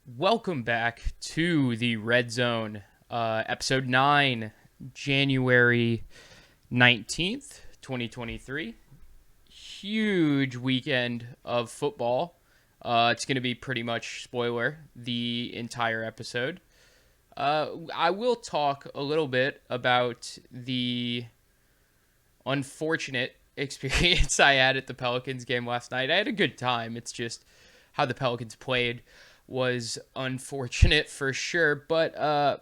Welcome back to the Red Zone, episode 9, January 19th, 2023. Huge weekend of football. It's going to be pretty much spoiler the entire episode. I will talk a little bit about the unfortunate experience I had at the Pelicans game last night. I had a good time. It's just how the Pelicans played was unfortunate for sure, but a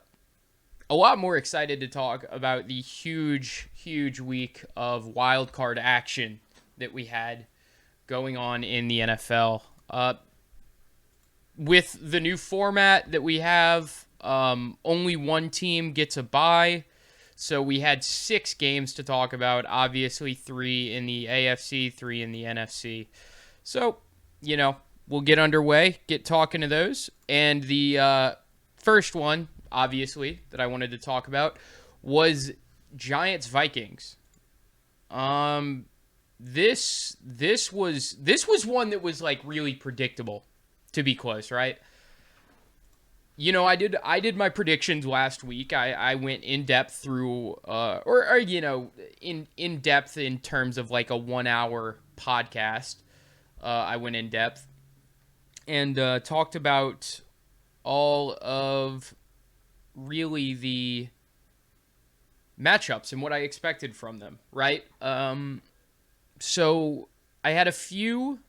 lot more excited to talk about the huge week of wild card action that we had going on in the NFL. With the new format that we have, only one team gets a bye. So we had 6 games to talk about. Obviously, 3 in the AFC, 3 in the NFC. So, we'll get underway, get talking to those. And the first one, obviously, that I wanted to talk about was Giants Vikings. This was one that was like really predictable to be close, right? I did my predictions last week. I went in depth through, in depth in terms of like a 1 hour podcast. I went in depth and talked about all of really the matchups and what I expected from them, right? So I had a few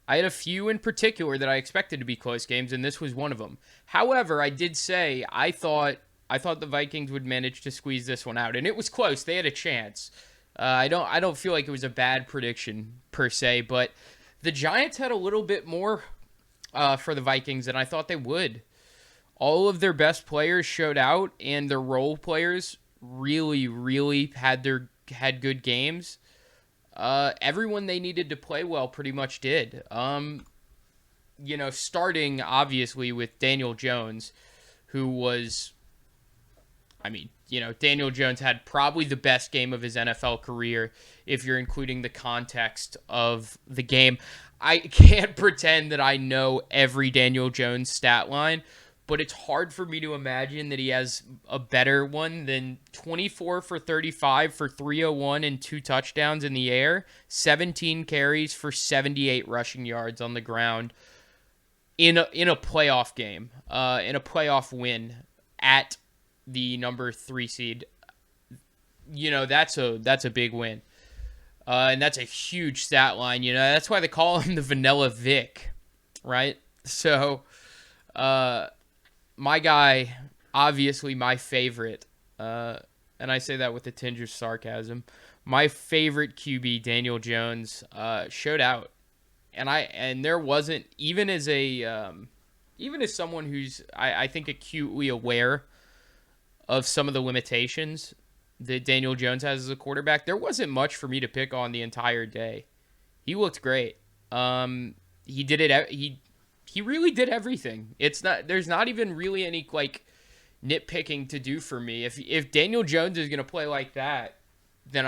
in particular that I expected to be close games, and this was one of them. However, I did say I thought the Vikings would manage to squeeze this one out, and it was close. They had a chance. I don't feel like it was a bad prediction per se, but the Giants had a little bit more for the Vikings than I thought they would. All of their best players showed out, and their role players really had good games. Everyone they needed to play well pretty much did. Starting obviously with Daniel Jones, who was, Daniel Jones had probably the best game of his NFL career if you're including the context of the game. I can't pretend that I know every Daniel Jones stat line, but it's hard for me to imagine that he has a better one than 24 for 35 for 301 and 2 touchdowns in the air, 17 carries for 78 rushing yards on the ground in a playoff game, in a playoff win at the number 3 seed. That's a big win. And that's a huge stat line. That's why they call him the Vanilla Vic, right? So, my guy, obviously my favorite, and I say that with a tinge of sarcasm, my favorite QB, Daniel Jones, showed out. And there wasn't, even as someone who's, I think, acutely aware of some of the limitations that Daniel Jones has as a quarterback, there wasn't much for me to pick on the entire day. He looked great. He did it. He really did everything. There's not even really any like nitpicking to do for me. If Daniel Jones is going to play like that, then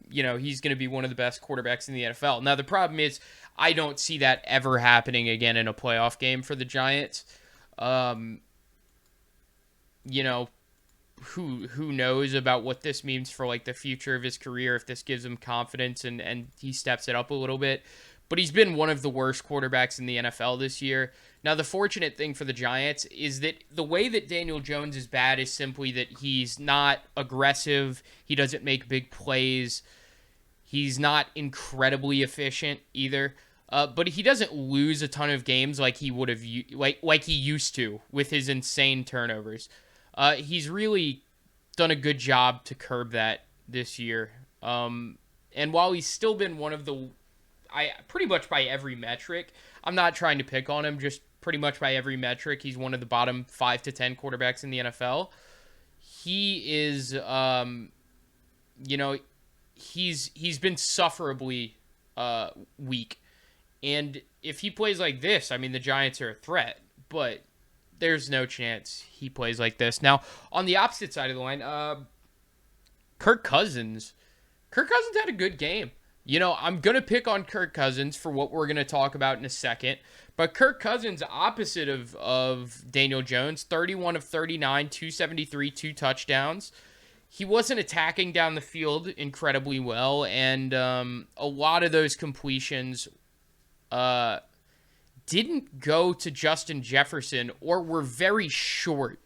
he's going to be one of the best quarterbacks in the NFL. Now the problem is I don't see that ever happening again in a playoff game for the Giants. Who knows about what this means for like the future of his career, if this gives him confidence and he steps it up a little bit. But he's been one of the worst quarterbacks in the NFL this year. Now, the fortunate thing for the Giants is that the way that Daniel Jones is bad is simply that he's not aggressive. He doesn't make big plays. He's not incredibly efficient either. But he doesn't lose a ton of games like he would have, like he used to with his insane turnovers. He's really done a good job to curb that this year. And while he's still been one of the, pretty much by every metric, I'm not trying to pick on him, just pretty much by every metric, he's one of the bottom 5 to 10 quarterbacks in the NFL. He is, he's been sufferably weak. And if he plays like this, the Giants are a threat. But there's no chance he plays like this. Now, on the opposite side of the line, Kirk Cousins had a good game. I'm going to pick on Kirk Cousins for what we're going to talk about in a second. But Kirk Cousins, opposite of Daniel Jones, 31 of 39, 273, 2 touchdowns. He wasn't attacking down the field incredibly well, and a lot of those completions didn't go to Justin Jefferson or were very short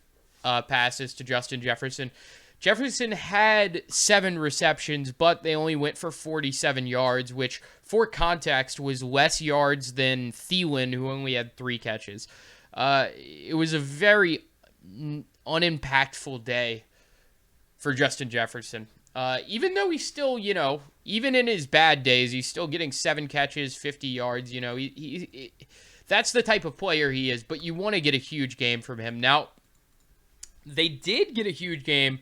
passes to Justin Jefferson. Jefferson had 7 receptions, but they only went for 47 yards, which, for context, was less yards than Thielen, who only had 3 catches. It was a very unimpactful day for Justin Jefferson. Even though he's still, even in his bad days, he's still getting 7 catches, 50 yards. He that's the type of player he is, but you want to get a huge game from him. Now, they did get a huge game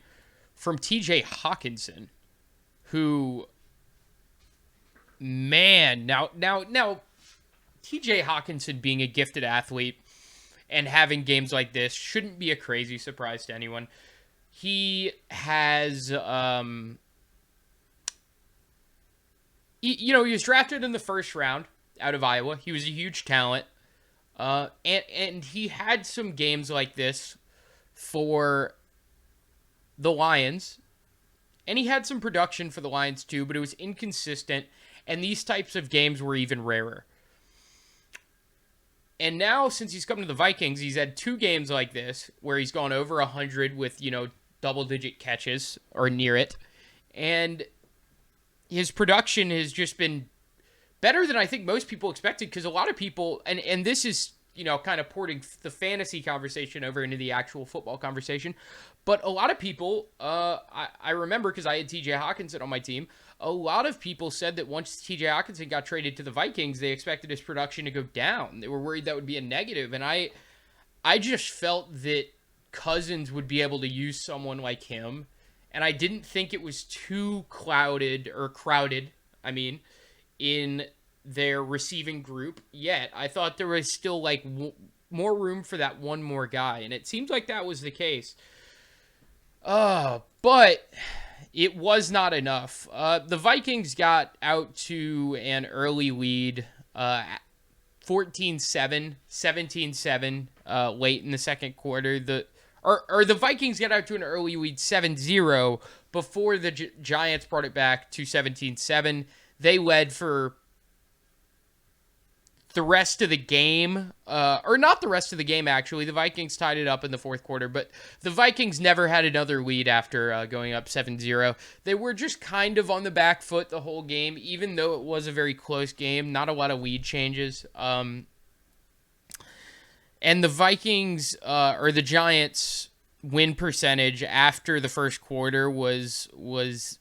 from TJ Hawkinson, who, man, now TJ Hawkinson being a gifted athlete and having games like this shouldn't be a crazy surprise to anyone. He has, he was drafted in the first round out of Iowa. He was a huge talent. And he had some games like this for the Lions, and he had some production for the Lions too, but it was inconsistent, and these types of games were even rarer. And now, since he's come to the Vikings, he's had 2 games like this where he's gone over 100 with, double-digit catches or near it, and his production has just been better than I think most people expected, because a lot of people, and this is, kind of porting the fantasy conversation over into the actual football conversation, but a lot of people, I remember, because I had TJ Hawkinson on my team, a lot of people said that once TJ Hawkinson got traded to the Vikings, they expected his production to go down. They were worried that would be a negative, and I just felt that Cousins would be able to use someone like him, and I didn't think it was too crowded, in their receiving group yet. I thought there was still more room for that one more guy, and it seems like that was the case. But it was not enough. The Vikings got out to an early lead, 14-7, 17-7, late in the second quarter. The Vikings got out to an early lead 7-0 before the Giants brought it back to 17-7. They led for the rest of the game, or not the rest of the game, actually. The Vikings tied it up in the fourth quarter, but the Vikings never had another lead after going up 7-0. They were just kind of on the back foot the whole game, even though it was a very close game. Not a lot of lead changes. And the Vikings, or the Giants' win percentage after the first quarter was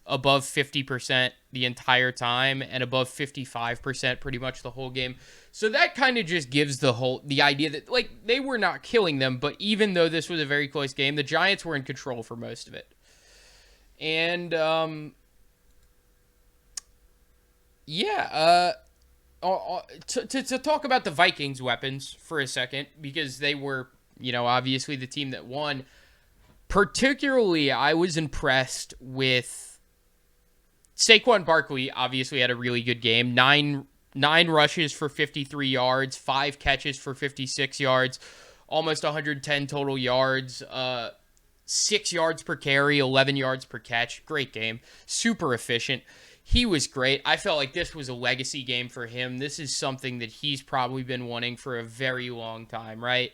above 50% the entire time, and above 55% pretty much the whole game. So that kind of just gives the idea that, they were not killing them, but even though this was a very close game, the Giants were in control for most of it. And, to talk about the Vikings' weapons for a second, because they were, obviously the team that won. Particularly, I was impressed with Saquon Barkley. Obviously had a really good game. Nine rushes for 53 yards, 5 catches for 56 yards, almost 110 total yards, 6 yards per carry, 11 yards per catch. Great game. Super efficient. He was great. I felt like this was a legacy game for him. This is something that he's probably been wanting for a very long time, right?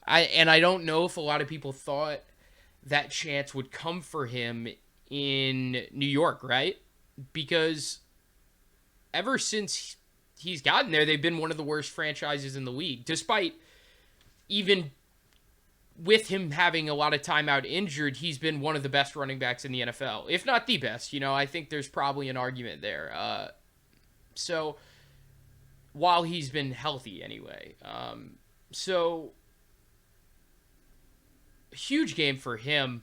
I don't know if a lot of people thought that chance would come for him in New York, right? Because ever since he's gotten there, they've been one of the worst franchises in the league, despite even with him having a lot of time out injured. He's been one of the best running backs in the NFL, if not the best. I think there's probably an argument there. So while he's been healthy anyway. Huge game for him.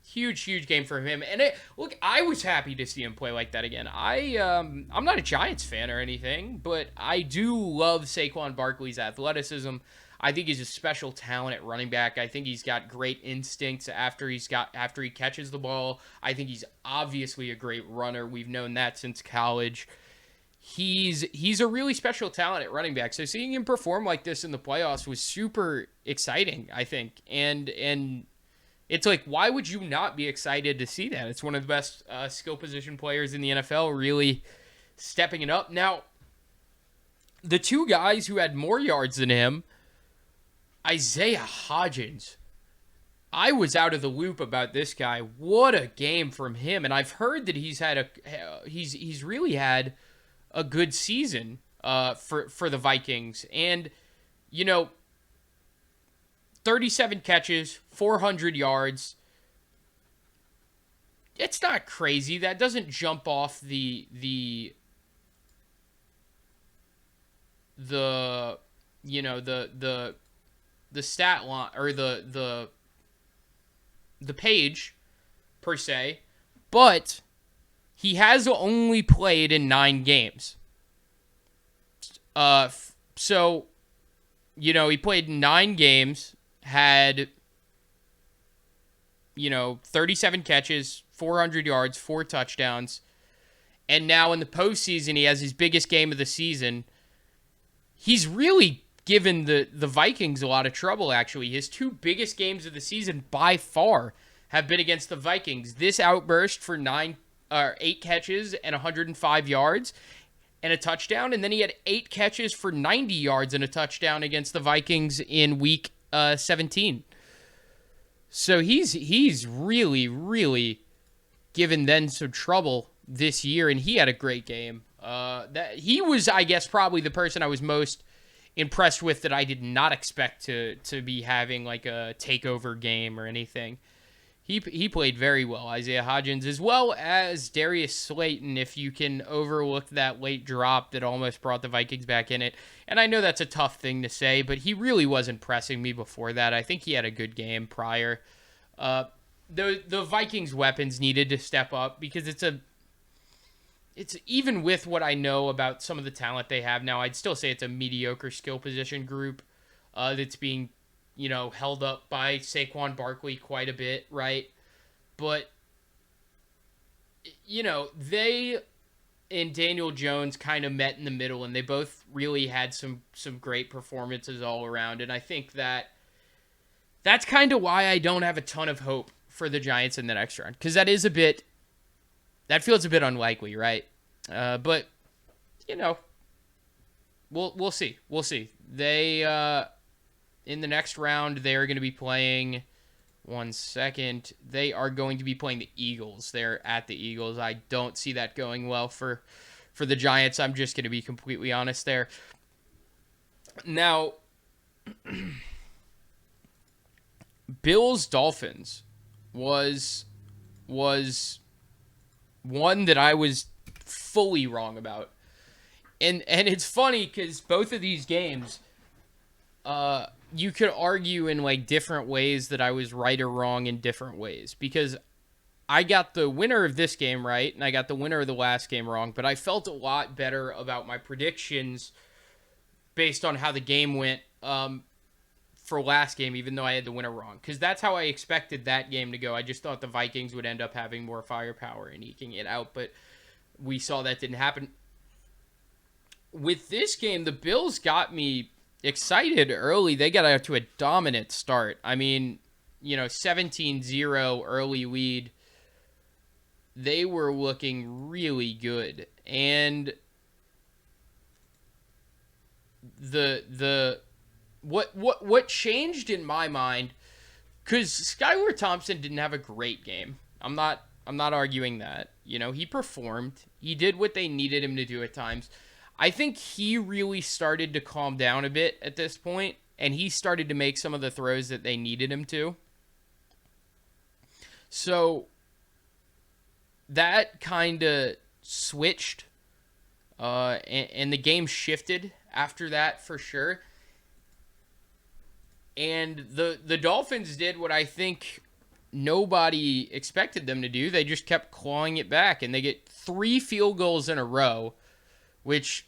Huge game for him. And I was happy to see him play like that again. I'm not a Giants fan or anything, but I do love Saquon Barkley's athleticism. I think he's a special talent at running back. I think he's got great instincts after he catches the ball. I think he's obviously a great runner. We've known that since college. he's a really special talent at running back. So seeing him perform like this in the playoffs was super exciting, I think. And it's like, why would you not be excited to see that? It's one of the best skill position players in the NFL, really stepping it up. Now, the two guys who had more yards than him, Isaiah Hodgins. I was out of the loop about this guy. What a game from him! And I've heard that he's really had a good season for the Vikings. And 37 catches, 400 yards. It's not crazy. That doesn't jump off the stat line or the page per se, but he has only played in 9 games. So he played 9 games, had 37 catches, 400 yards, 4 touchdowns, and now in the postseason he has his biggest game of the season. He's really given the Vikings a lot of trouble, actually. His 2 biggest games of the season by far have been against the Vikings. This outburst for 8 catches and 105 yards and a touchdown, and then he had 8 catches for 90 yards and a touchdown against the Vikings in week 17. So he's really, really given them some trouble this year, and he had a great game. That he was, I guess, probably the person I was most impressed with that I did not expect to be having like a takeover game or anything. He played very well, Isaiah Hodgins, as well as Darius Slayton, if you can overlook that late drop that almost brought the Vikings back in it. And I know that's a tough thing to say, but he really was impressing me before that. I think he had a good game prior. The Vikings' weapons needed to step up because it's even with what I know about some of the talent they have now, I'd still say it's a mediocre skill position group that's being held up by Saquon Barkley quite a bit, right? But, they and Daniel Jones kind of met in the middle, and they both really had some great performances all around. And I think that's kind of why I don't have a ton of hope for the Giants in the next round, because that feels a bit unlikely, right? But, we'll see. We'll see. They, in the next round, they're going to be playing, they are going to be playing the Eagles. They're at the Eagles. I don't see that going well for the Giants. I'm just going to be completely honest there. Now, Bills Dolphins was one that I was fully wrong about. And it's funny because both of these games, you could argue in like different ways that I was right or wrong in different ways, because I got the winner of this game right and I got the winner of the last game wrong, but I felt a lot better about my predictions based on how the game went for last game, even though I had the winner wrong, because that's how I expected that game to go. I just thought the Vikings would end up having more firepower and eking it out, but we saw that didn't happen. With this game, the Bills got me excited early. They got out to a dominant start. I mean, 17-0 early lead. They were looking really good. And what changed in my mind, because Skylar Thompson didn't have a great game. I'm not arguing that. He performed. He did what they needed him to do at times. I think he really started to calm down a bit at this point, and he started to make some of the throws that they needed him to. So that kind of switched, and the game shifted after that for sure. And the Dolphins did what I think nobody expected them to do. They just kept clawing it back, and they get 3 field goals in a row, which,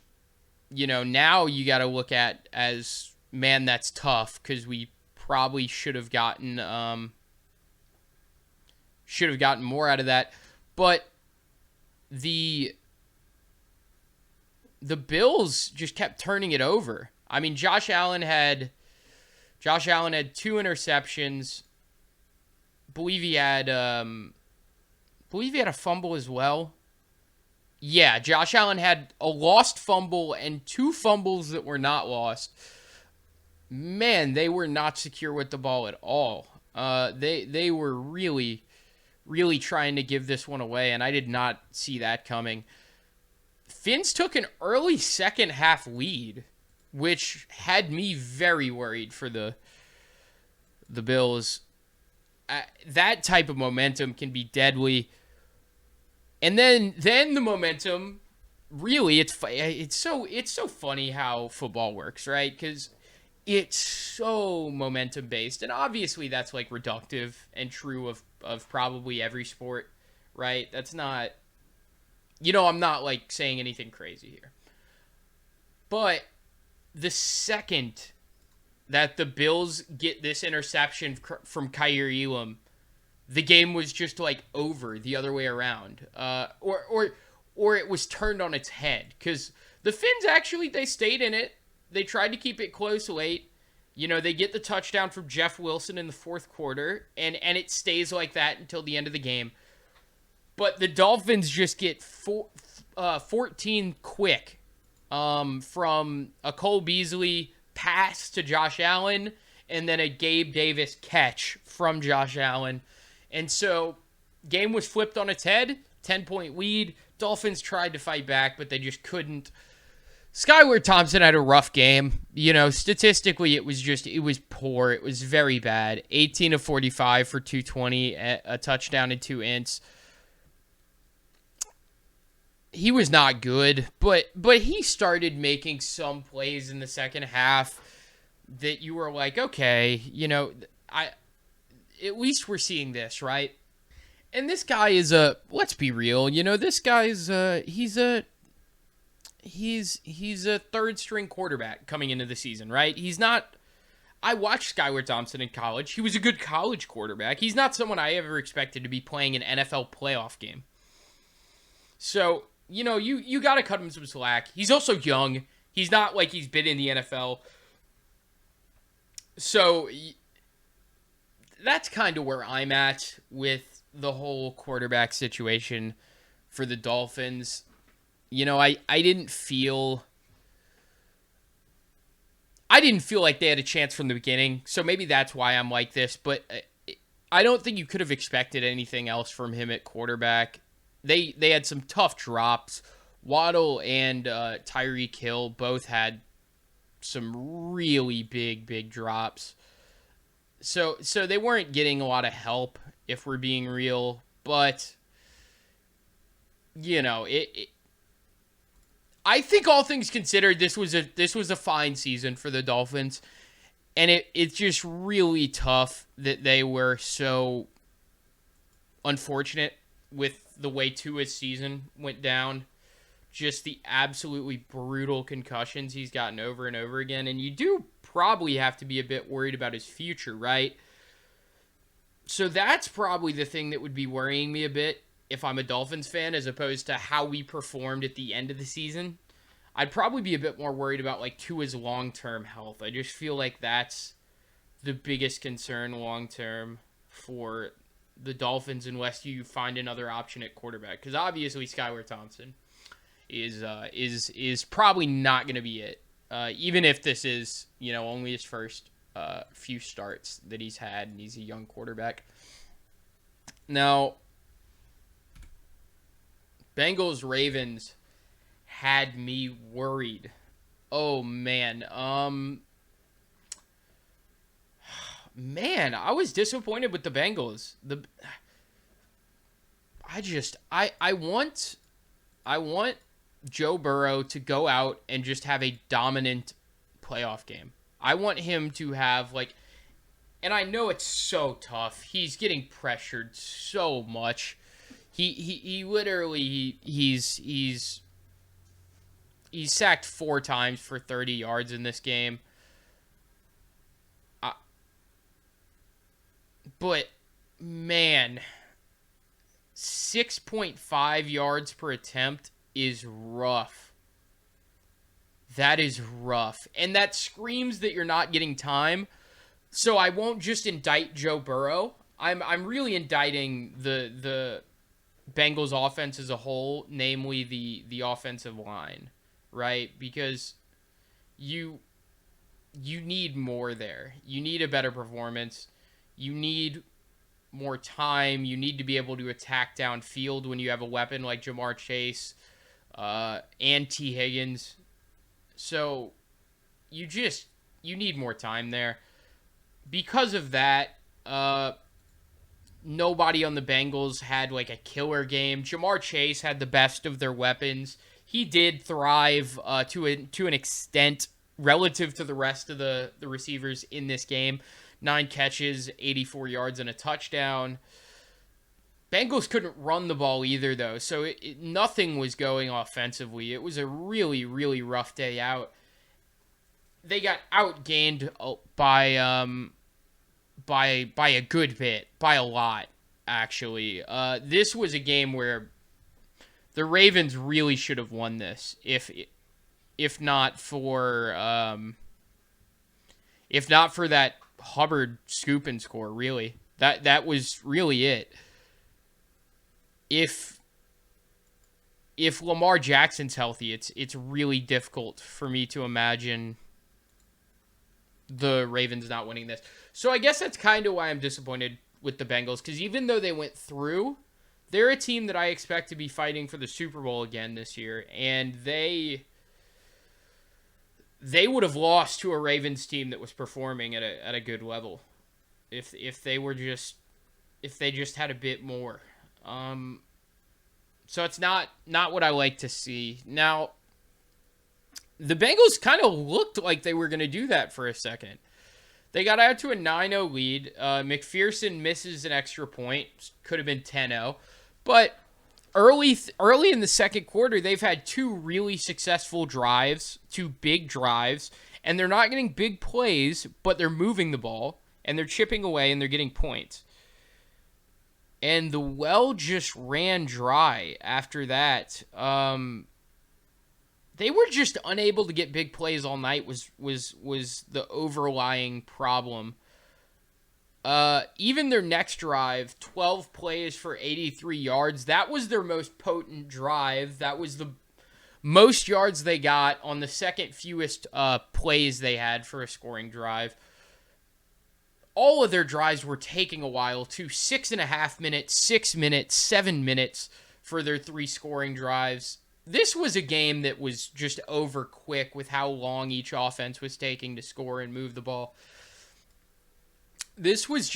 now you got to look at as, man, that's tough, because we probably should have gotten more out of that. But the the Bills just kept turning it over. I mean, Josh Allen had 2 interceptions. Believe he had a fumble as well. Yeah, Josh Allen had a lost fumble and 2 fumbles that were not lost. Man, they were not secure with the ball at all. They were really, really trying to give this one away, and I did not see that coming. Fins took an early second half lead, which had me very worried for the Bills. That type of momentum can be deadly. And then the momentum, really, it's so funny how football works, right? Because it's so momentum based, and obviously that's like reductive and true of probably every sport, right? That's not, I'm not like saying anything crazy here, but the second that the Bills get this interception from Kaiir Elam, the game was just like over the other way around, or it was turned on its head, because the Fins actually, they stayed in it. They tried to keep it close late. They get the touchdown from Jeff Wilson in the fourth quarter, and it stays like that until the end of the game. But the Dolphins just get 14 quick from a Cole Beasley pass to Josh Allen, and then a Gabe Davis catch from Josh Allen. And so, game was flipped on its head, 10-point lead. Dolphins tried to fight back, but they just couldn't. Skylar Thompson had a rough game. Statistically, it was poor. It was very bad. 18 of 45 for 220, a touchdown and 2 ints. He was not good, but he started making some plays in the second half that you were like, okay, at least we're seeing this, right? And this guy is let's be real, this guy's he's a third string quarterback coming into the season, right? He's not. I watched Skylar Thompson in college. He was a good college quarterback. He's not someone I ever expected to be playing an NFL playoff game. So, you got to cut him some slack. He's also young. He's not like he's been in the NFL. So, that's kind of where I'm at with the whole quarterback situation for the Dolphins. I didn't feel like they had a chance from the beginning, so maybe that's why I'm like this, but I don't think you could have expected anything else from him at quarterback. They had some tough drops. Waddle and Tyreek Hill both had some really big drops. So they weren't getting a lot of help, if we're being real, but I think all things considered, this was a fine season for the Dolphins, and it's just really tough that they were so unfortunate with the way Tua's season went down. Just the absolutely brutal concussions he's gotten over and over again, and you do probably have to be a bit worried about his future, right? So that's probably the thing that would be worrying me a bit if I'm a Dolphins fan, as opposed to how we performed at the end of the season. I'd probably be a bit more worried about like Tua's long-term health. I just feel like that's the biggest concern long-term for the Dolphins, unless you find another option at quarterback. Because obviously Skylar Thompson is probably not going to be it. Even if this is, only his first few starts that he's had, and he's a young quarterback. Now, Bengals-Ravens had me worried. Oh, man. Man, I was disappointed with the Bengals. I want Joe Burrow to go out and just have a dominant playoff game. I want him to have and I know it's so tough. He's getting pressured so much. He literally he's sacked 4 times for 30 yards in this game. But man, 6.5 yards per attempt is rough. That is rough. And that screams that you're not getting time. So I won't just indict Joe Burrow. I'm really indicting the Bengals offense as a whole, namely the offensive line, right? Because you you need more there. You need a better performance. You need more time. You need to be able to attack downfield when you have a weapon like Jamar Chase and T. Higgins. So you need more time there. Because of that, nobody on the Bengals had like a killer game. Jamar Chase had the best of their weapons. He did thrive to an extent relative to the rest of the receivers in this game. 9 catches, 84 yards, and a touchdown. Bengals couldn't run the ball either, though, so nothing was going offensively. It was a really, really rough day out. They got outgained by a good bit, by a lot, actually. This was a game where the Ravens really should have won this, if not for that Hubbard scoop and score. Really, that was really it. If Lamar Jackson's healthy, it's really difficult for me to imagine the Ravens not winning this. So I guess that's kind of why I'm disappointed with the Bengals, because even though they went through, they're a team that I expect to be fighting for the Super Bowl again this year, and they would have lost to a Ravens team that was performing at a good level if they just had a bit more. So it's not what I like to see. Now, the Bengals kind of looked like they were going to do that for a second. They got out to a 9-0 lead. McPherson misses an extra point. Could have been 10-0. But early in the second quarter, they've had 2 really successful drives, 2 big drives, and they're not getting big plays, but they're moving the ball, and they're chipping away, and they're getting points. And the well just ran dry after that. They were just unable to get big plays all night was the overlying problem. Even their next drive, 12 plays for 83 yards, that was their most potent drive. That was the most yards they got on the second fewest plays they had for a scoring drive. All of their drives were taking a while, too. 6.5 minutes, 6 minutes, 7 minutes for their 3 scoring drives. This was a game that was just over quick with how long each offense was taking to score and move the ball. This was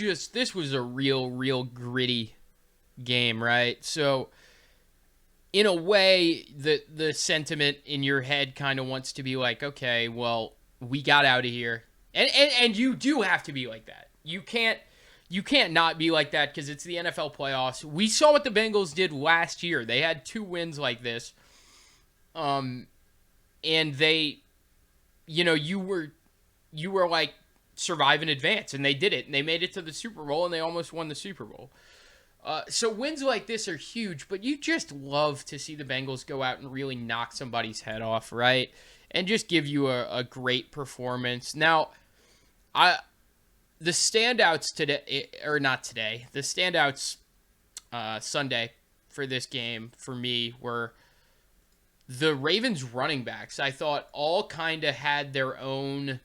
a real gritty game, right? So, in a way, the sentiment in your head kind of wants to be like, okay, well, we got out of here. And you do have to be like that. You can't not be like that because it's the NFL playoffs. We saw what the Bengals did last year. They had 2 wins like this. And they, you were like survive in advance, and they did it, and they made it to the Super Bowl, and they almost won the Super Bowl. So wins like this are huge, but you just love to see the Bengals go out and really knock somebody's head off, right? And just give you a great performance. Now, the standouts today, or not today, the standouts Sunday for this game for me were the Ravens running backs. I thought all kind of had their own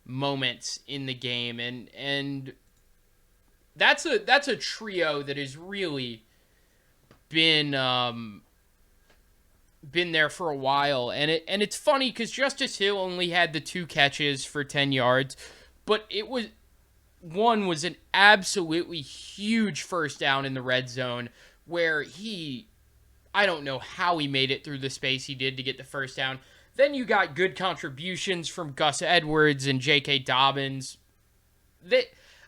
moments in the game, and that's a trio that has really been there for a while, and it's funny because Justice Hill only had the 2 catches for 10 yards, but one was an absolutely huge first down in the red zone where I don't know how he made it through the space he did to get the first down. Then you got good contributions from Gus Edwards and J.K. Dobbins.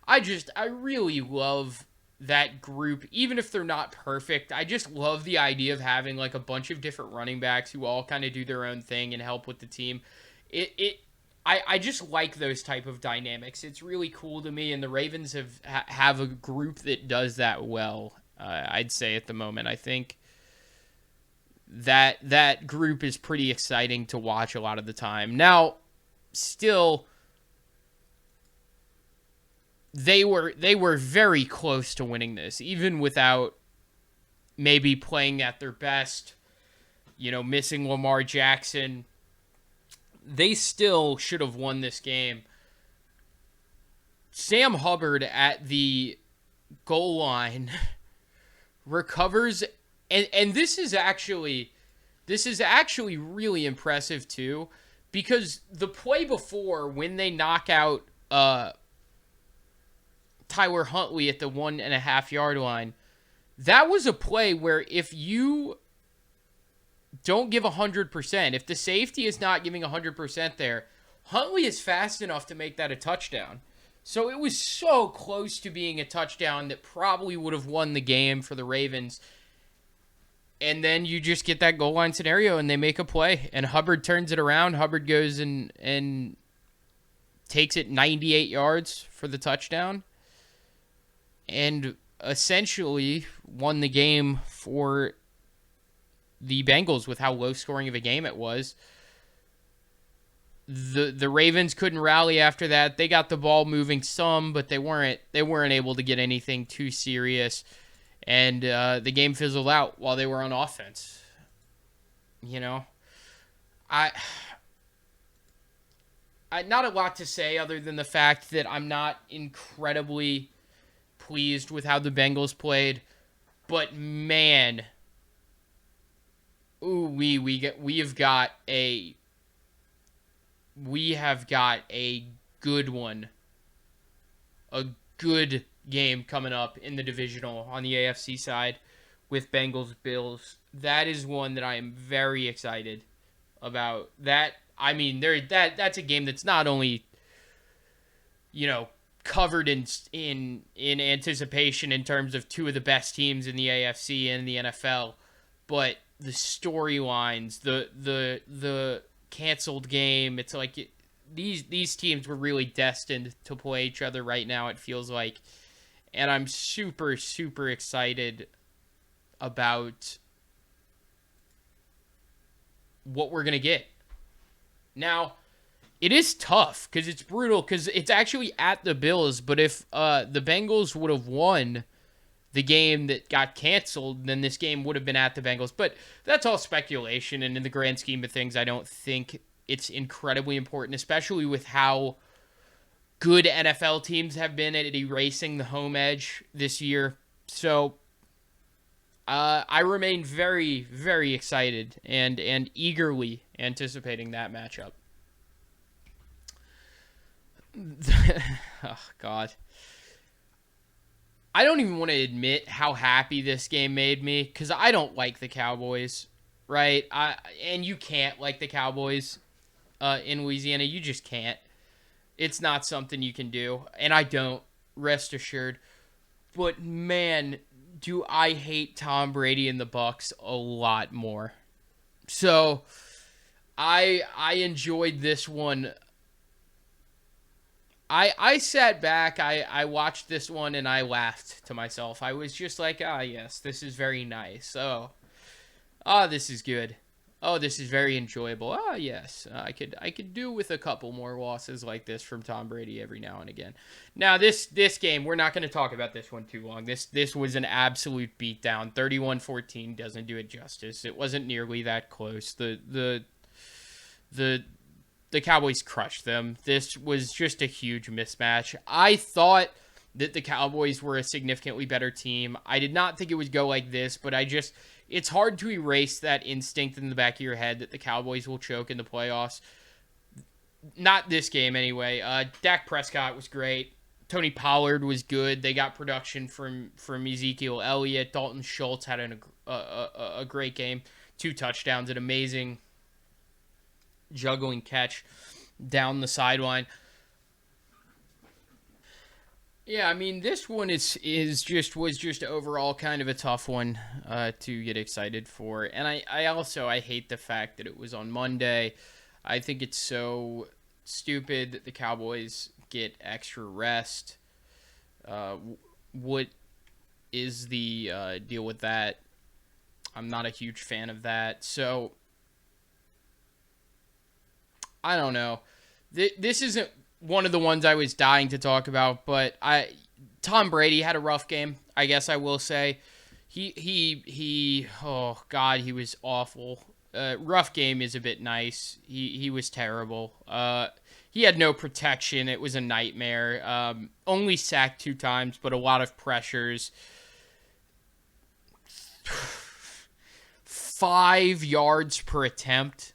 I really love that group, even if they're not perfect. I just love the idea of having like a bunch of different running backs who all kind of do their own thing and help with the team. I just like those type of dynamics. It's really cool to me, and the Ravens have a group that does that well. I'd say at the moment, I think that group is pretty exciting to watch a lot of the time. Now, still, they were very close to winning this, even without maybe playing at their best. Missing Lamar Jackson, they still should have won this game. Sam Hubbard at the goal line recovers, and this is actually really impressive too, because the play before, when they knock out Tyler Huntley at the 1.5 yard line, that was a play where if you don't give 100%, if the safety is not giving 100% there, Huntley is fast enough to make that a touchdown. So it was so close to being a touchdown that probably would have won the game for the Ravens. And then you just get that goal line scenario and they make a play. And Hubbard turns it around. Hubbard goes and takes it 98 yards for the touchdown. And essentially won the game for the Bengals with how low scoring of a game it was. The Ravens couldn't rally after that. They got the ball moving some, but they weren't able to get anything too serious. And the game fizzled out while they were on offense. I not a lot to say other than the fact that I'm not incredibly pleased with how the Bengals played, but man, we have got a good one, a good game coming up in the divisional on the AFC side with Bengals Bills. That is one that I am very excited about. That's a game that's not only covered in anticipation in terms of two of the best teams in the AFC and the NFL, but the storylines, the canceled game, it's like these teams were really destined to play each other right now, it feels like. And I'm super, super excited about what we're going to get. Now, it is tough because it's brutal because it's actually at the Bills, but if the Bengals would have won the game that got canceled, then this game would have been at the Bengals. But that's all speculation, and in the grand scheme of things, I don't think it's incredibly important, especially with how good NFL teams have been at erasing the home edge this year. So I remain very, very excited and eagerly anticipating that matchup. Oh, God. I don't even want to admit how happy this game made me because I don't like the Cowboys, right? And you can't like the Cowboys in Louisiana. You just can't. It's not something you can do, and I don't, rest assured. But, man, do I hate Tom Brady and the Bucs a lot more. So, I enjoyed this one. I sat back, I watched this one, and I laughed to myself. I was just like, yes, this is very nice. This is good. Oh, this is very enjoyable. Yes, I could do with a couple more losses like this from Tom Brady every now and again. Now, this game, we're not going to talk about this one too long. This was an absolute beatdown. 31-14 doesn't do it justice. It wasn't nearly that close. The Cowboys crushed them. This was just a huge mismatch. I thought that the Cowboys were a significantly better team. I did not think it would go like this, but it's hard to erase that instinct in the back of your head that the Cowboys will choke in the playoffs. Not this game, anyway. Dak Prescott was great. Tony Pollard was good. They got production from Ezekiel Elliott. Dalton Schultz had a great game. 2 touchdowns, an amazing juggling catch down the sideline. Yeah, I mean, this one was just overall kind of a tough one to get excited for. And I hate the fact that it was on Monday. I think it's so stupid that the Cowboys get extra rest. What is the deal with that? I'm not a huge fan of that. So, I don't know. This isn't one of the ones I was dying to talk about, but Tom Brady had a rough game, I guess I will say. Oh God, he was awful. Rough game is a bit nice. He was terrible. He had no protection. It was a nightmare. Only sacked 2 times, but a lot of pressures. 5 yards per attempt.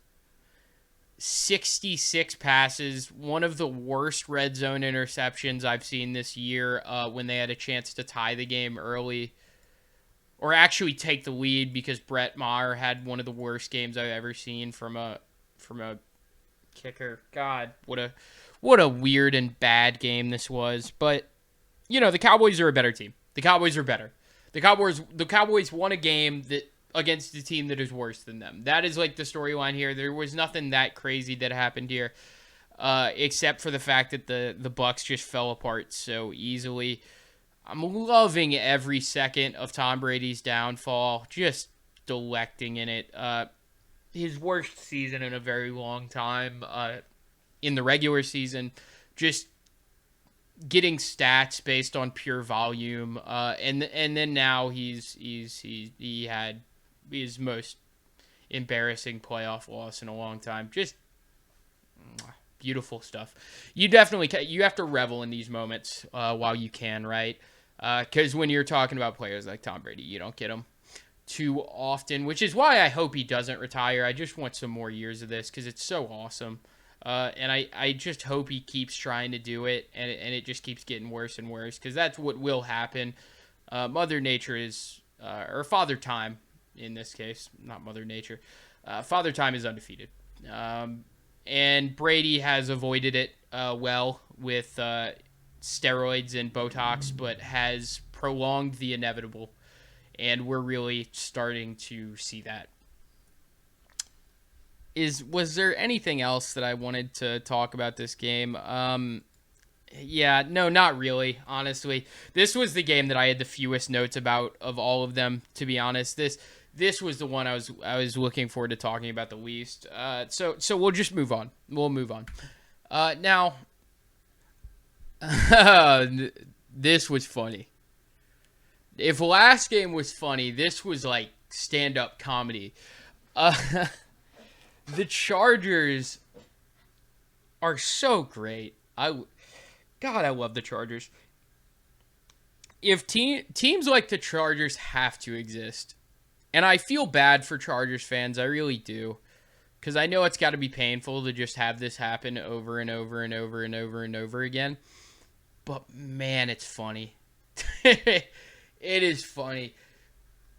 66 passes, one of the worst red zone interceptions I've seen this year when they had a chance to tie the game early. Or actually take the lead, because Brett Maher had one of the worst games I've ever seen from a kicker. God, what a weird and bad game this was. But, the Cowboys are a better team. The Cowboys are better. The Cowboys won a game that against a team that is worse than them. That is like the storyline here. There was nothing that crazy that happened here, except for the fact that the Bucs just fell apart so easily. I'm loving every second of Tom Brady's downfall, just delecting in it. His worst season in a very long time in the regular season, just getting stats based on pure volume, and then now he had his most embarrassing playoff loss in a long time. Just beautiful stuff. You have to revel in these moments while you can, right? Because when you're talking about players like Tom Brady, you don't get them too often, which is why I hope he doesn't retire. I just want some more years of this because it's so awesome. And I just hope he keeps trying to do it, and it just keeps getting worse and worse, because that's what will happen. Mother Nature is, or Father Time in this case, not Mother Nature. Father Time is undefeated. And Brady has avoided it well with steroids and Botox, but has prolonged the inevitable. And we're really starting to see that. Was there anything else that I wanted to talk about this game? Yeah, no, not really, honestly. This was the game that I had the fewest notes about of all of them, to be honest. This was the one I was looking forward to talking about the least. So we'll just move on. We'll move on. Now, this was funny. If last game was funny, this was like stand-up comedy. The Chargers are so great. God, I love the Chargers. If teams like the Chargers have to exist, and I feel bad for Chargers fans, I really do, because I know it's got to be painful to just have this happen over and over and over and over and over again. But man, it's funny. It is funny.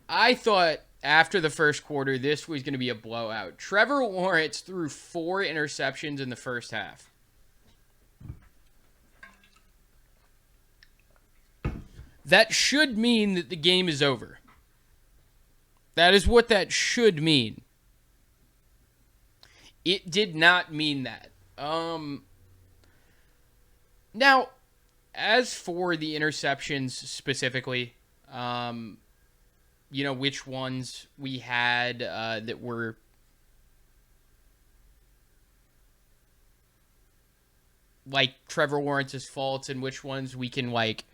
I thought after the first quarter, this was going to be a blowout. Trevor Lawrence threw 4 interceptions in the first half. That should mean that the game is over. That is what that should mean. It did not mean that. Now, as for the interceptions specifically, which ones we had that were like Trevor Lawrence's faults and which ones we can like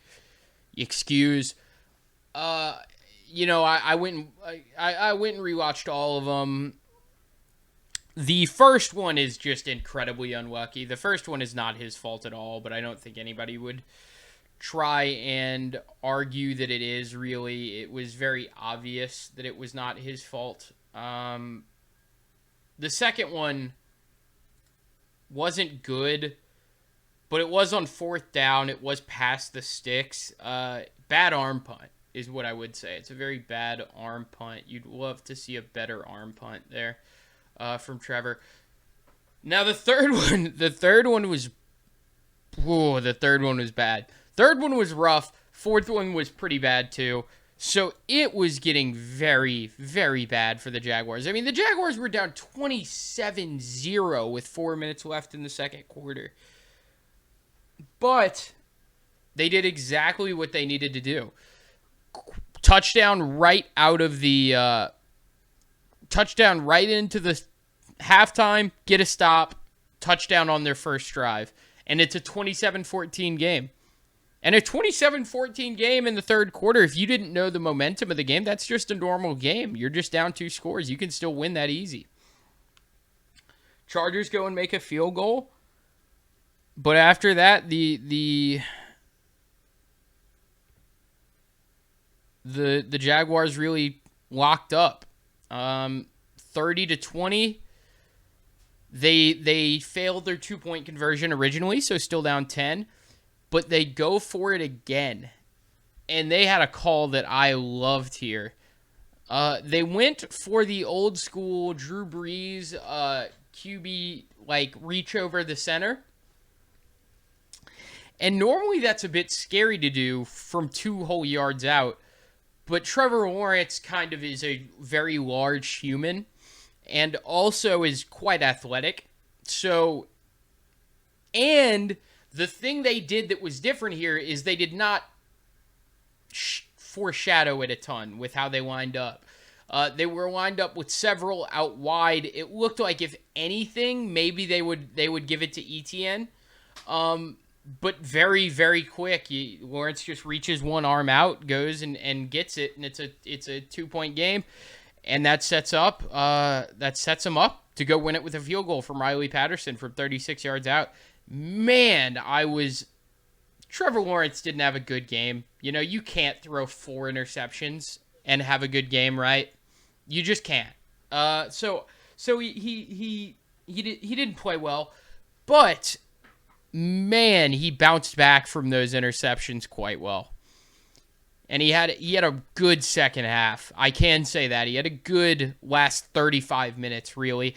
excuse. I went and rewatched all of them. The first one is just incredibly unlucky. The first one is not his fault at all, but I don't think anybody would try and argue that it is really. It was very obvious that it was not his fault. The second one wasn't good, but it was on 4th down. It was past the sticks. Bad arm punt is what I would say. It's a very bad arm punt. You'd love to see a better arm punt there from Trevor. Now the third one was bad. Third one was rough. Fourth one was pretty bad too. So it was getting very, very bad for the Jaguars. I mean, the Jaguars were down 27-0 with 4 minutes left in the second quarter. But they did exactly what they needed to do. Touchdown right out of the touchdown right into the halftime, get a stop, touchdown on their first drive. And it's a 27-14 game. And a 27-14 game in the third quarter, if you didn't know the momentum of the game, that's just a normal game. You're just down 2 scores. You can still win that easy. Chargers go and make a field goal. But after that, the Jaguars really locked up. 30-20. They failed their 2-point conversion originally, so still down 10. But they go for it again. And they had a call that I loved here. They went for the old school Drew Brees QB reach over the center. And normally that's a bit scary to do from 2 whole yards out. But Trevor Lawrence kind of is a very large human and also is quite athletic. So, and the thing they did that was different here is they did not foreshadow it a ton with how they lined up. They were lined up with several out wide. It looked like, if anything, maybe they would give it to Etienne. But very, very quick. Lawrence just reaches one arm out, goes and gets it, and it's a 2-point game, and that sets him up to go win it with a field goal from Riley Patterson from 36 yards out. Man, Trevor Lawrence didn't have a good game. You know, you can't throw 4 interceptions and have a good game, right? You just can't. So he didn't play well, but man, he bounced back from those interceptions quite well. And he had a good second half. I can say that. He had a good last 35 minutes, really.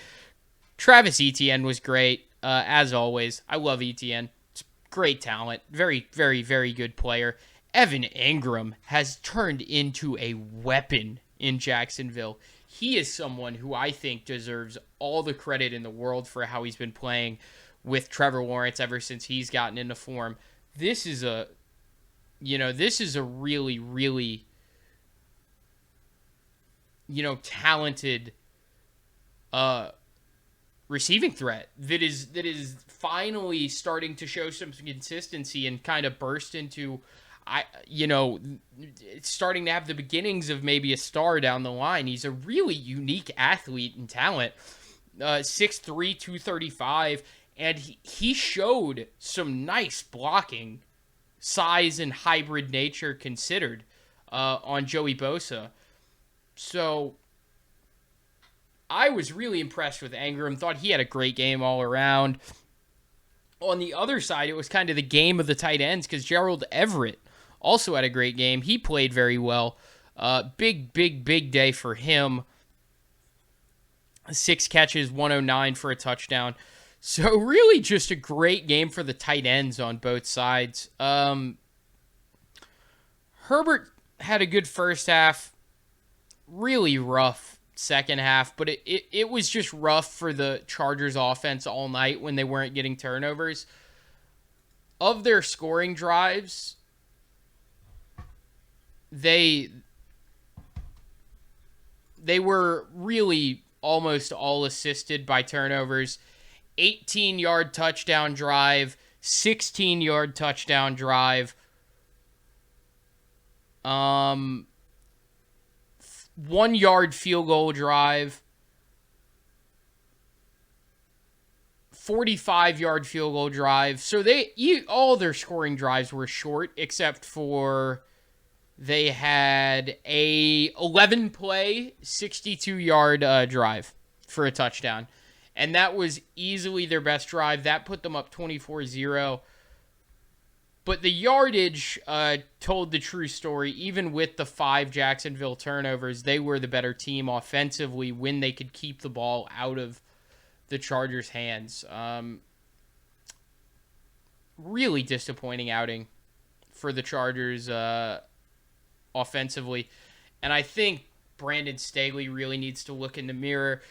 Travis Etienne was great, as always. I love Etienne. It's great talent. Very, very, very good player. Evan Ingram has turned into a weapon in Jacksonville. He is someone who I think deserves all the credit in the world for how he's been playing with Trevor Lawrence ever since he's gotten into form. This is a really, really, talented receiving threat that is finally starting to show some consistency and kind of burst into, it's starting to have the beginnings of maybe a star down the line. He's a really unique athlete and talent. 6'3", 235, and he showed some nice blocking, size and hybrid nature considered, on Joey Bosa. So I was really impressed with Ingram. Thought he had a great game all around. On the other side, it was kind of the game of the tight ends because Gerald Everett also had a great game. He played very well. Big day for him. 6 catches, 109 for a touchdown. So really just a great game for the tight ends on both sides. Herbert had a good first half. Really rough second half, but it was just rough for the Chargers offense all night when they weren't getting turnovers. Of their scoring drives, they were really almost all assisted by turnovers. 18-yard touchdown drive, 16-yard touchdown drive, 1-yard field goal drive, 45-yard field goal drive. So all their scoring drives were short, except for they had a 11-play, 62-yard drive for a touchdown. And that was easily their best drive. That put them up 24-0. But the yardage told the true story. Even with the 5 Jacksonville turnovers, they were the better team offensively when they could keep the ball out of the Chargers' hands. Really disappointing outing for the Chargers offensively. And I think Brandon Staley really needs to look in the mirror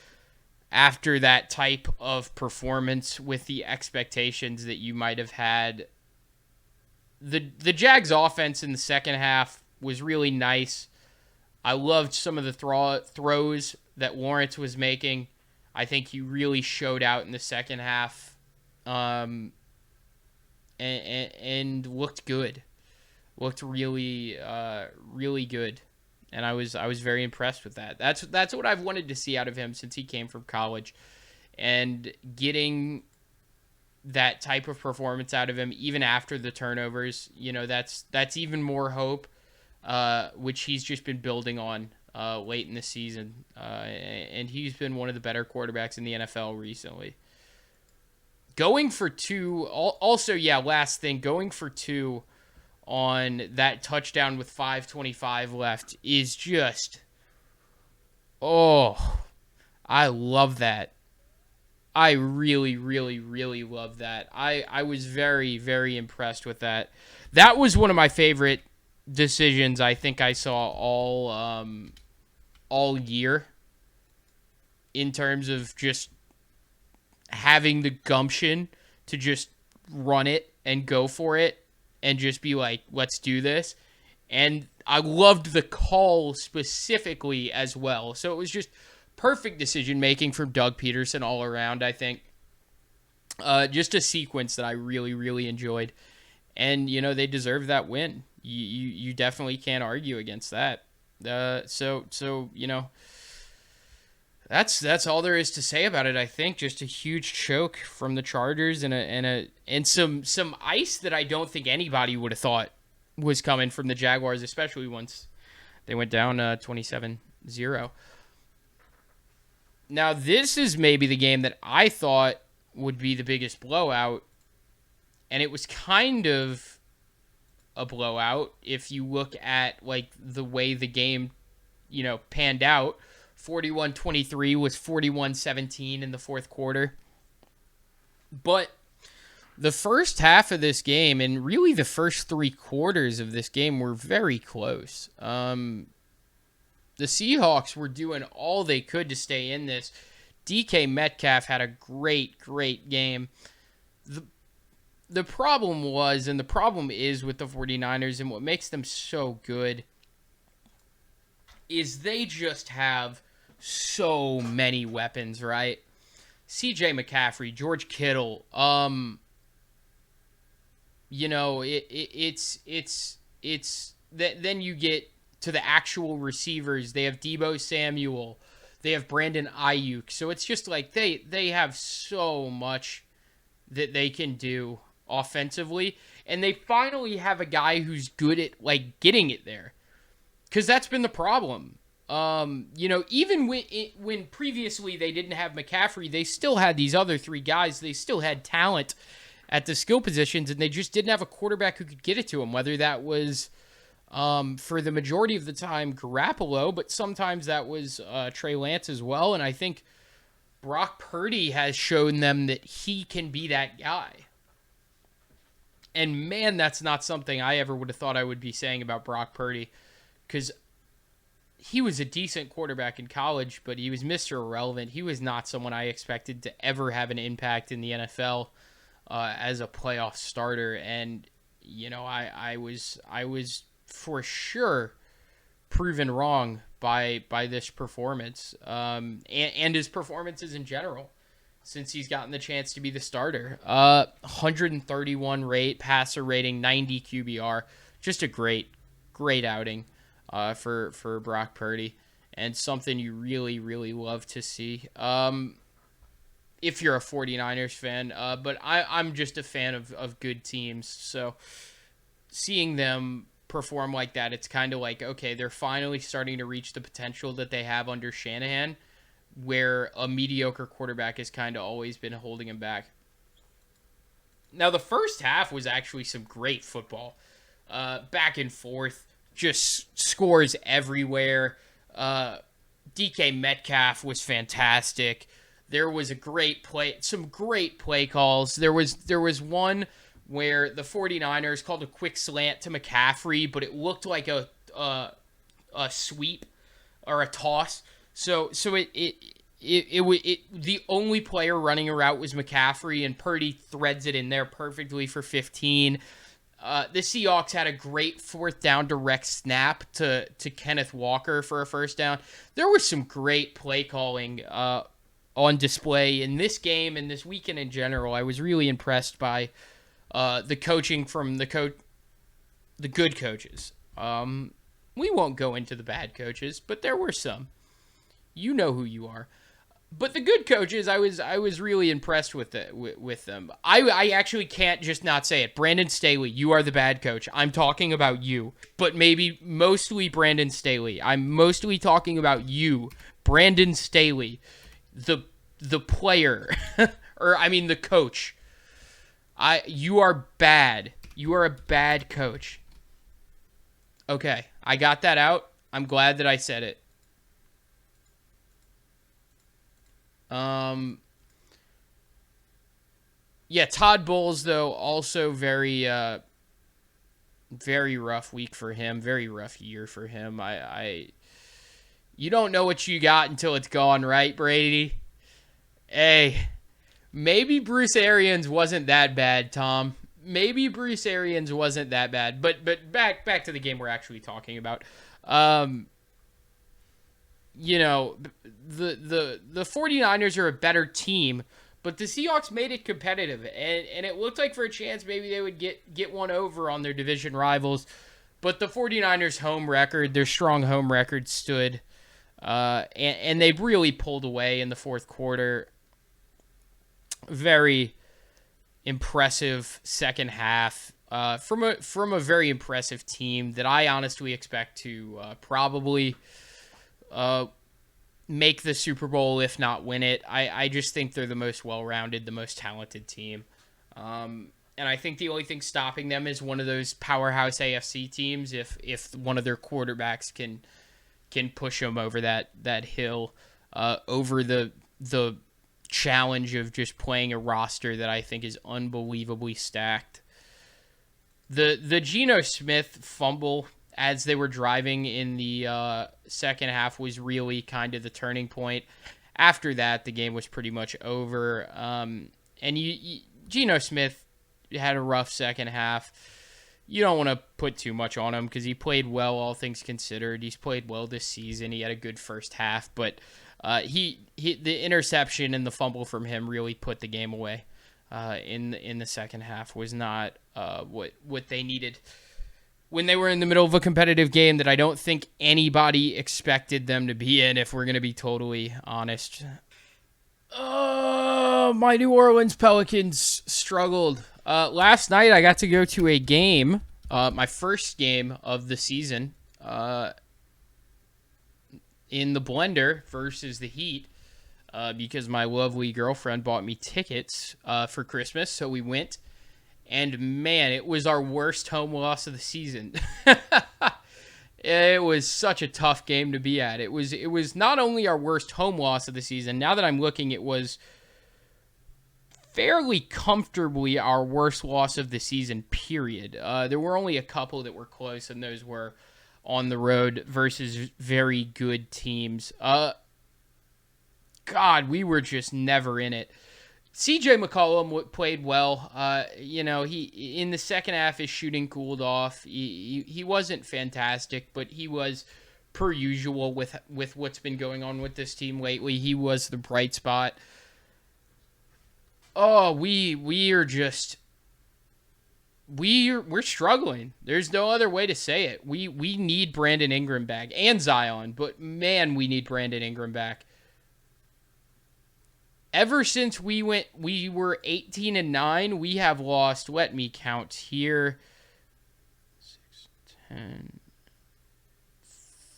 after that type of performance with the expectations that you might have had. The Jags offense in the second half was really nice. I loved some of the throws that Lawrence was making. I think he really showed out in the second half, and looked good. Looked really, really good, and I was very impressed with that. That's what I've wanted to see out of him since he came from college, and getting that type of performance out of him even after the turnovers, that's even more hope, which he's just been building on late in the season, and he's been one of the better quarterbacks in the NFL recently. Going for two, also, last thing, going for two on that touchdown with 5:25 left is just, oh, I love that. I really, really, really love that. I was very, very impressed with that. That was one of my favorite decisions I think I saw all year, in terms of just having the gumption to just run it and go for it and just be like, let's do this. And I loved the call specifically as well. So it was just perfect decision making from Doug Peterson all around, I think. Just a sequence that I really, really enjoyed. And, they deserve that win. You definitely can't argue against that. So that's all there is to say about it. I think just a huge choke from the Chargers, and some ice that I don't think anybody would have thought was coming from the Jaguars, especially once they went down 27-0. Now, this is maybe the game that I thought would be the biggest blowout, and it was kind of a blowout if you look at like the way the game, panned out. 41-23 was 41-17 in the fourth quarter. But the first half of this game, and really the first three quarters of this game, were very close. The Seahawks were doing all they could to stay in this. DK Metcalf had a great, great game. The problem was, and the problem is with the 49ers, and what makes them so good, is they just have so many weapons, right? CJ McCaffrey, George Kittle, it's then you get to the actual receivers. They have Deebo Samuel, they have Brandon Ayuk. So it's just like they have so much that they can do offensively, and they finally have a guy who's good at like getting it there, because that's been the problem. Even when previously they didn't have McCaffrey, they still had these other three guys. They still had talent at the skill positions, and they just didn't have a quarterback who could get it to him, whether that was, for the majority of the time, Garoppolo, but sometimes that was Trey Lance as well. And I think Brock Purdy has shown them that he can be that guy. And man, that's not something I ever would have thought I would be saying about Brock Purdy, because he was a decent quarterback in college, but he was Mr. Irrelevant. He was not someone I expected to ever have an impact in the NFL as a playoff starter. And, I was for sure proven wrong by this performance, and his performances in general since he's gotten the chance to be the starter. 131 passer rating, 90 QBR. Just a great outing for Brock Purdy, and something you really, really love to see if you're a 49ers fan. But I'm just a fan of good teams, so seeing them perform like that, it's kind of like, okay, they're finally starting to reach the potential that they have under Shanahan, where a mediocre quarterback has kind of always been holding him back. Now, the first half was actually some great football. Back and forth, just scores everywhere. DK Metcalf was fantastic. There was some great play calls. There was one where the 49ers called a quick slant to McCaffrey, but it looked like a sweep or a toss. So the only player running a route was McCaffrey, and Purdy threads it in there perfectly for 15. The Seahawks had a great fourth down direct snap to Kenneth Walker for a first down. There was some great play calling on display in this game and this weekend in general. I was really impressed by the coaching from the good coaches. We won't go into the bad coaches, but there were some. You know who you are. But the good coaches, I was really impressed with them. I actually can't just not say it. Brandon Staley, you are the bad coach. I'm talking about you, but maybe mostly Brandon Staley. I'm mostly talking about you, Brandon Staley, the player, or I mean the coach. You are bad. You are a bad coach. Okay, I got that out. I'm glad that I said it. Yeah, Todd Bowles though also very rough week for him, very rough year for him. You don't know what you got until it's gone, right, Brady? Hey, maybe Bruce Arians wasn't that bad, Tom. Maybe Bruce Arians wasn't that bad. But back to the game we're actually talking about. You know, the 49ers are a better team, but the Seahawks made it competitive, and it looked like for a chance maybe they would get one over on their division rivals. But the 49ers' home record, their strong home record stood, and they really pulled away in the fourth quarter. Very impressive second half from a very impressive team that I honestly expect to probably make the Super Bowl, if not win it. I just think they're the most well-rounded, the most talented team. And I think the only thing stopping them is one of those powerhouse AFC teams if one of their quarterbacks can push them over that hill, over the challenge of just playing a roster that I think is unbelievably stacked. The Geno Smith fumble as they were driving in the second half was really kind of the turning point. After that, the game was pretty much over. And Geno Smith had a rough second half. You don't want to put too much on him because he played well, all things considered. He's played well this season. He had a good first half, but the interception and the fumble from him really put the game away. In the second half was not what they needed when they were in the middle of a competitive game that I don't think anybody expected them to be in, if we're going to be totally honest. My New Orleans Pelicans struggled. Last night I got to go to a game, my first game of the season, in the Blender versus the Heat, because my lovely girlfriend bought me tickets for Christmas, so we went. And man, it was our worst home loss of the season. It was such a tough game to be at. It was not only our worst home loss of the season. Now that I'm looking, it was fairly comfortably our worst loss of the season, period. There were only a couple that were close, and those were on the road versus very good teams. God, we were just never in it. CJ McCollum played well. He in the second half his shooting cooled off. He wasn't fantastic, but he was per usual with what's been going on with this team lately. He was the bright spot. Oh, we're struggling. There's no other way to say it. We need Brandon Ingram back and Zion, but man, we need Brandon Ingram back. Ever since we were 18-9, we have lost, let me count here, 6, 10,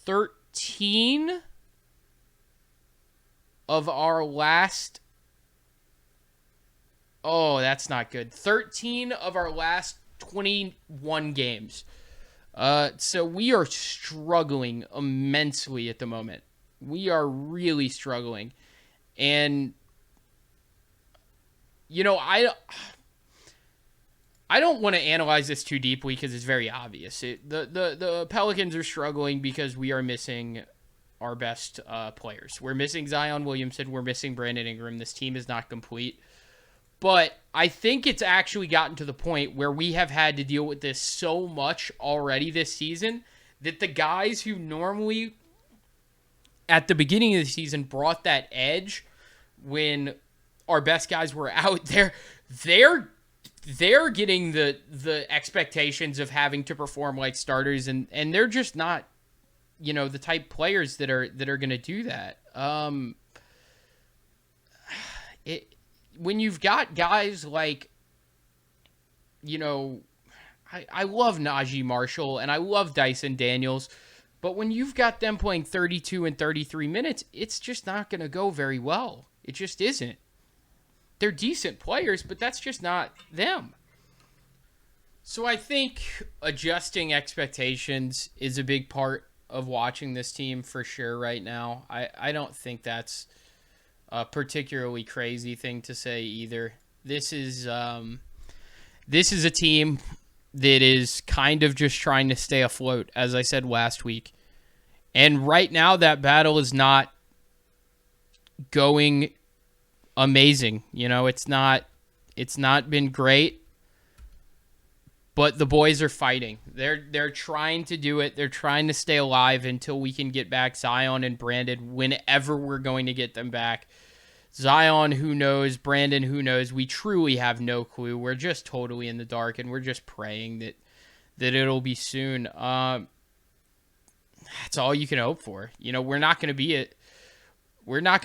13 of our last, that's not good, 13 of our last 21 games. So we are struggling immensely at the moment. We are really struggling. And I don't want to analyze this too deeply because it's very obvious. The Pelicans are struggling because we are missing our best players. We're missing Zion Williamson. We're missing Brandon Ingram. This team is not complete. But I think it's actually gotten to the point where we have had to deal with this so much already this season that the guys who normally at the beginning of the season brought that edge when our best guys were out there, they're getting the expectations of having to perform like starters, and they're just not, the type players that are going to do that. When you've got guys like, I love Najee Marshall and I love Dyson Daniels, but when you've got them playing 32 and 33 minutes, it's just not going to go very well. It just isn't. They're decent players, but that's just not them. So I think adjusting expectations is a big part of watching this team for sure right now. I don't think that's a particularly crazy thing to say either. This is a team that is kind of just trying to stay afloat, as I said last week. And right now that battle is not going amazing. It's not been great, but the boys are fighting. They're trying to do it. They're trying to stay alive until we can get back Zion and Brandon whenever we're going to get them back. Zion, who knows? Brandon, who knows? We truly have no clue. We're just totally in the dark, and we're just praying that it'll be soon. That's all you can hope for. We're not going to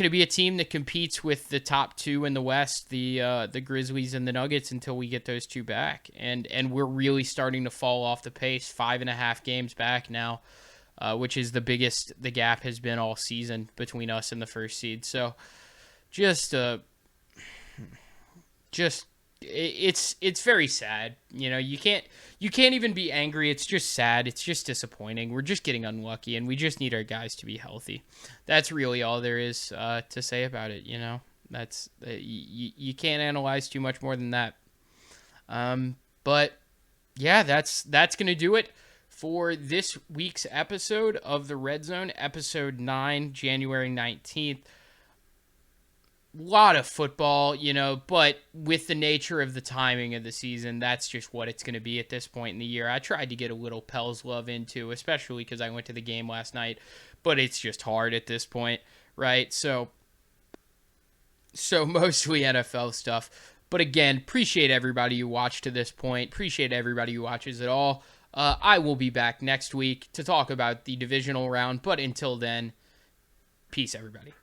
be a team that competes with the top two in the West, the Grizzlies and the Nuggets, until we get those two back. And we're really starting to fall off the pace. 5.5 games back now, which is the biggest the gap has been all season between us and the first seed. So it's very sad. You can't even be angry. It's just sad. It's just disappointing. We're just getting unlucky, and we just need our guys to be healthy. That's really all there is to say about it. That's you can't analyze too much more than that. But yeah, that's gonna do it for this week's episode of the Red Zone, episode 9, January 19th. Lot of football, but with the nature of the timing of the season, that's just what it's going to be at this point in the year. I tried to get a little Pels love into, especially because I went to the game last night, but it's just hard at this point, right? So mostly NFL stuff. But again, appreciate everybody who watched to this point. Appreciate everybody who watches it all. I will be back next week to talk about the divisional round, but until then, peace, everybody.